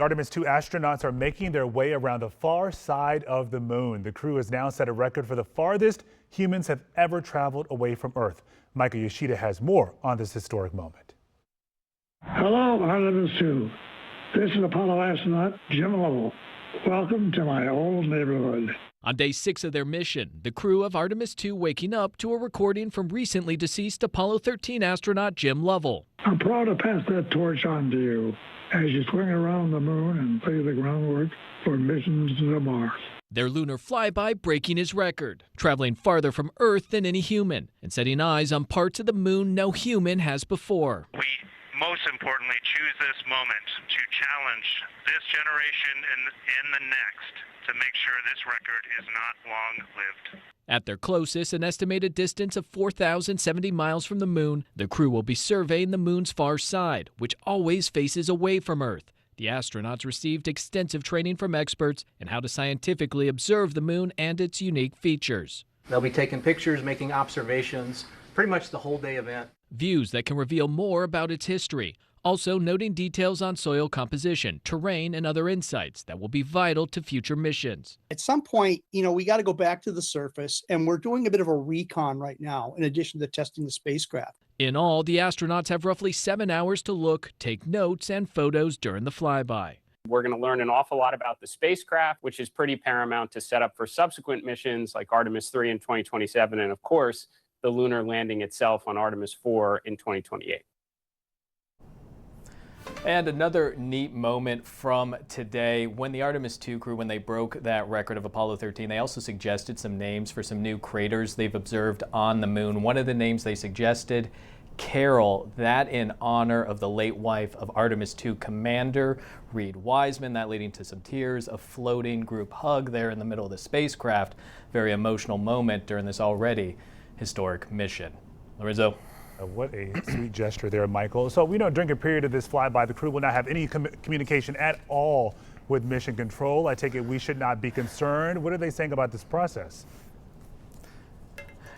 Artemis II astronauts are making their way around the far side of the moon. The crew has now set a record for the farthest humans have ever traveled away from Earth. Michael Yoshida has more on this historic moment. Hello, Artemis II. This is Apollo astronaut Jim Lovell. Welcome to my old neighborhood. On day 6 of their mission, the crew of Artemis II waking up to a recording from recently deceased Apollo 13 astronaut Jim Lovell. I'm proud to pass that torch on to you as you swing around the moon and lay the groundwork for missions to Mars. Their lunar flyby breaking his record, traveling farther from Earth than any human, and setting eyes on parts of the moon no human has before. We most importantly choose this moment to challenge this generation and the next to make sure this record is not long-lived. At their closest, an estimated distance of 4,070 miles from the moon, the crew will be surveying the moon's far side, which always faces away from Earth. The astronauts received extensive training from experts in how to scientifically observe the moon and its unique features. They'll be taking pictures, making observations, pretty much the whole day event. Views that can reveal more about its history. Also noting details on soil composition, terrain, and other insights that will be vital to future missions. At some point, we got to go back to the surface, and we're doing a bit of a recon right now, in addition to testing the spacecraft. In all, the astronauts have roughly 7 hours to look, take notes, and photos during the flyby. We're going to learn an awful lot about the spacecraft, which is pretty paramount to set up for subsequent missions like Artemis III in 2027, and of course, the lunar landing itself on Artemis IV in 2028. And another neat moment from today, when the Artemis II crew, when they broke that record of Apollo 13, they also suggested some names for some new craters they've observed on the moon. One of the names they suggested, Carol, that in honor of the late wife of Artemis II Commander Reed Wiseman, that leading to some tears, a floating group hug there in the middle of the spacecraft. Very emotional moment during this already historic mission. Lorenzo. What a sweet gesture there, Michael. So we know during a period of this flyby, the crew will not have any communication at all with mission control. I take it we should not be concerned. What are they saying about this process?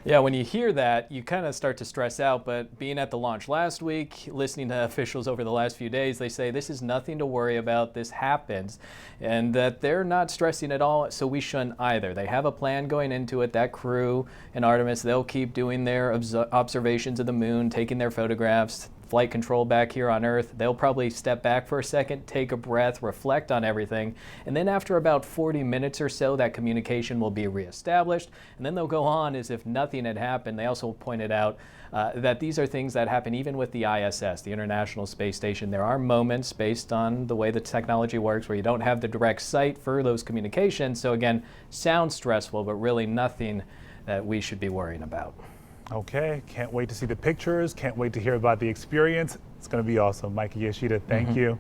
Yeah, when you hear that, you kind of start to stress out, but being at the launch last week, listening to officials over the last few days, they say this is nothing to worry about, this happens, and that they're not stressing at all, so we shouldn't either. They have a plan going into it. That crew in Artemis, they'll keep doing their observations of the moon, taking their photographs. Flight control back here on Earth, they'll probably step back for a second, take a breath, reflect on everything, and then after about 40 minutes or so, that communication will be reestablished, and then they'll go on as if nothing had happened. They also pointed out that these are things that happen even with the ISS, the International Space Station. There are moments based on the way the technology works where you don't have the direct sight for those communications, so again, sounds stressful, but really nothing that we should be worrying about. Okay, can't wait to see the pictures. Can't wait to hear about the experience. It's going to be awesome. Mikey Yoshida, thank you.